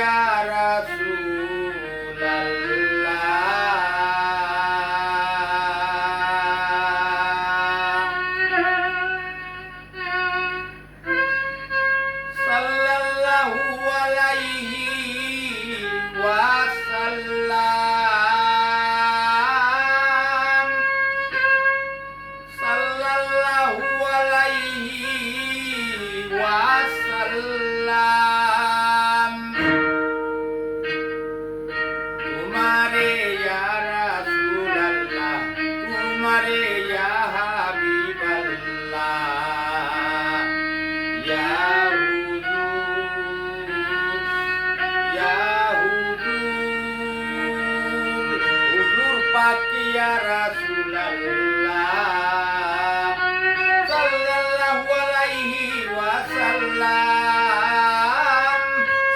ইয়া রাসূলাল্লাহ সাল্লাল্লাহু আলাইহি ওয়াসাল্লাম সাল্লাল্লাহু আলাইহি ওয়াসাল্লাম তোমারে ইয়া রাসূলাল্লাহ তোমারে ইয়া হাবিবাল্লাহ ইয়া হুজুর পাক ইয়া রাসূলাল্লাহ সাল্লাল্লাহু আলাইহি ওয়াসাল্লাম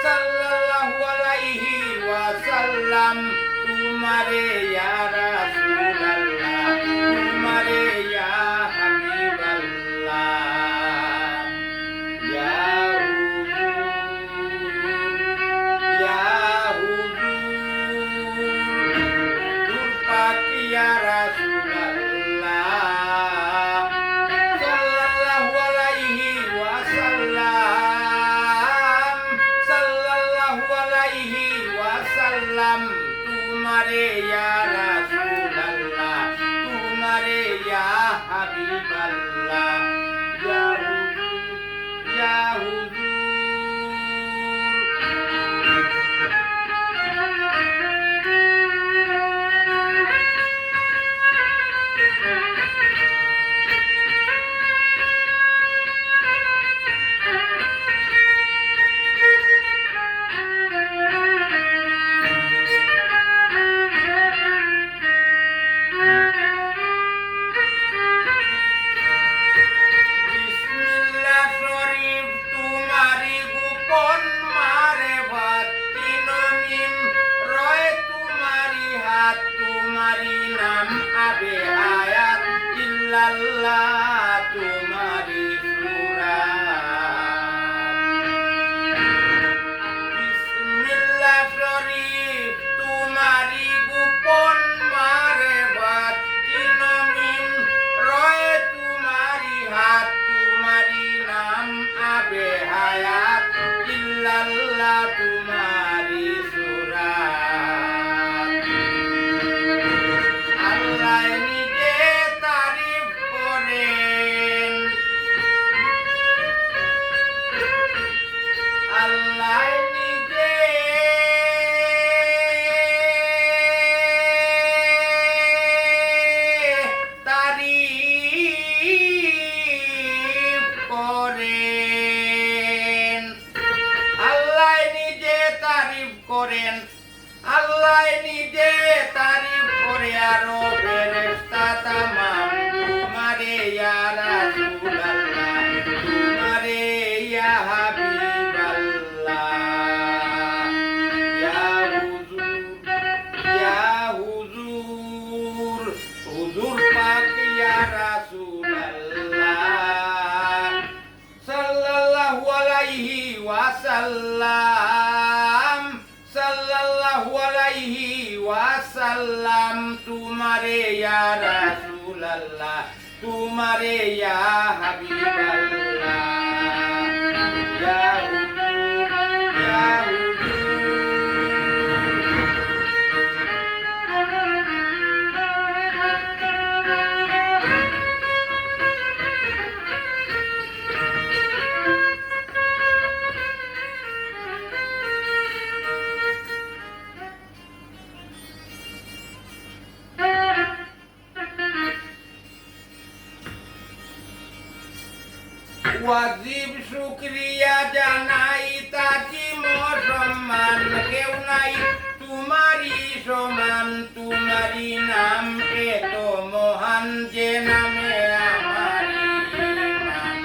সাল্লাল্লাহু আলাইহি ওয়াসাল্লাম তোমারে ইয়া রাসূলাল্লাহ তোমারে ইয়া হাবিবাল্লাহ ইয়া হুজুর পাক ইয়া রাসূলাল্লাহ সাল্লাল্লাহু আলাইহি ওয়াসাল্লাম সাল্লাল্লাহু আলাইহি ওয়াসাল্লাম তোমারে ইয়া রাসূলাল্লাহ তোমারে ইয়া হাবিবাল্লাহ ইয়া হুজুর বিসমিল্লাহ শরীফ তোমারি গোপন মারে ভাতি নমিম রয় তোমারি হাত তোমারি নাম আবে হায়াত ইল্লাল্লাহ তোমারি সুরাত বিসমিল্লাহ শরীফ তোমারি গোপন মারে ভাতি নমিম রয় তোমারি হাত তোমারি নাম আবে হায়াত ইল্লাল্লাহ তোমারি সুরাত আল্লাহ নিজে তারিফ করেন আল্লাহ নিজে তারিফ করেন আল্লাহ নিজে তারিফ করেন আল্লাহ নিজে তারিফ করে আরো ফেরেশতা তামাম তোমারে ইয়া রাসূলাল্লাহ তোমারে ইয়া হাবিবাল্লাহ ইয়া হুজুর হুজুর পাক ইয়া রাসূলাল্লাহ সাল্লাল্লাহু আলাইহি ওয়াসাল্লাম সাল্লাল্লাহু আলাইহি ওয়াসাল্লাম তোমারে ইয়া রাসূলাল্লাহ তোমারে ইয়া হাবিবাল্লাহ ইয়া হুজুর ইয়া ওয়াজিব শুকরিয়া জানাই তাজিম সম্মান কেউ নাই তোমারি সমান তোমারি নাম এত মহান যে নামে আমারি ঈমান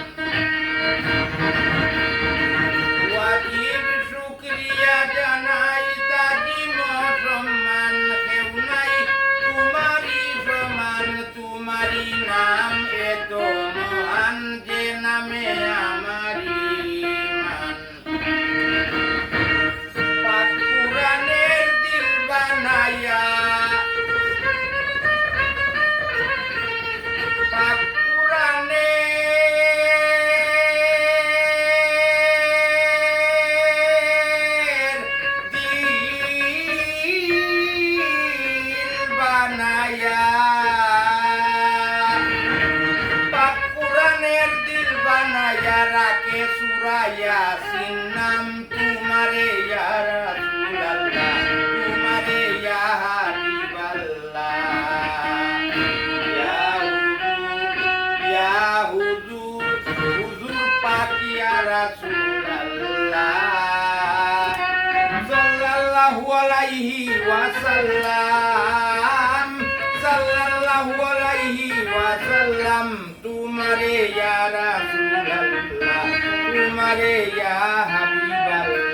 ওয়াজিব শুকরিয়া জানাই তাজিম সম্মান কেউ নাই তোমারি সমান তোমারি নাম এত মহান যে নামে আমারি ঈমান तुम्हारे या रसूल अल्लाह तुम्हारे या हबीब अल्लाह या हुजूर हुजूर पाक या रसूल अल्लाह सल्लल्लाहु अलैहि वसल्लम सल्लल्लाहु अलैहि वसल्लम तुम्हारे या रसूल अल्लाह तुम्हारे या हबीब अल्लाह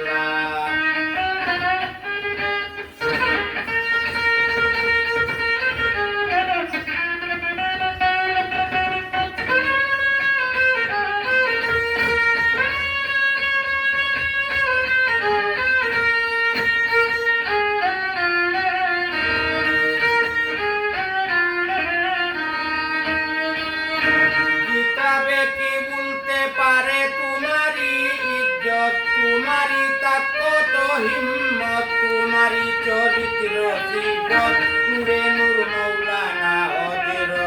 किताबे की बोलते पारे तुम्हारी इज्जत तुम्हारी ताकत ও হিম্মত तुम्हारी চরিত্র সিফত নূরে নূর মৌলানা হযরত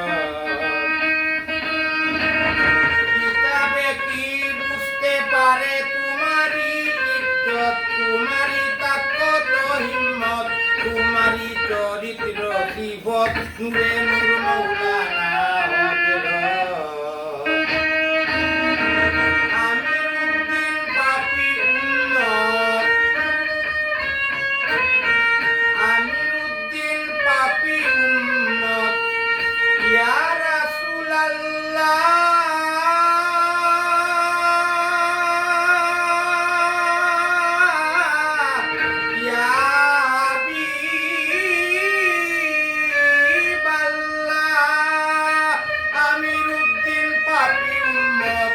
কিতাবে কি বুঝতে পারে তোমারি ইজ্জত তোমারি তাকত ও হিম্মত তোমারি চরিত্র সিফত নূরে নূর মৌলানা হযরত আমিরুদ্দিন পাপি উম্মত ইয়া রাসূলুল্লাহ ইয়া হাবিবাল্লাহ আমিরুদ্দিন পাপি উম্মত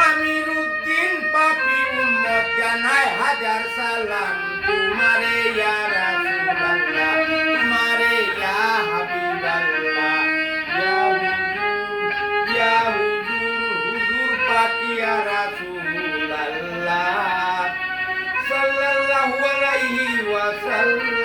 আমিরুদ্দিন পাপি উম্মত জানায় হাজার সালাম तुम्हारे या रसूल अल्लाह तुम्हारे या हबीब अल्लाह या हुजूर पाक या रसूल अल्लाह सल्लल्लाहु अलैहि वसल्लम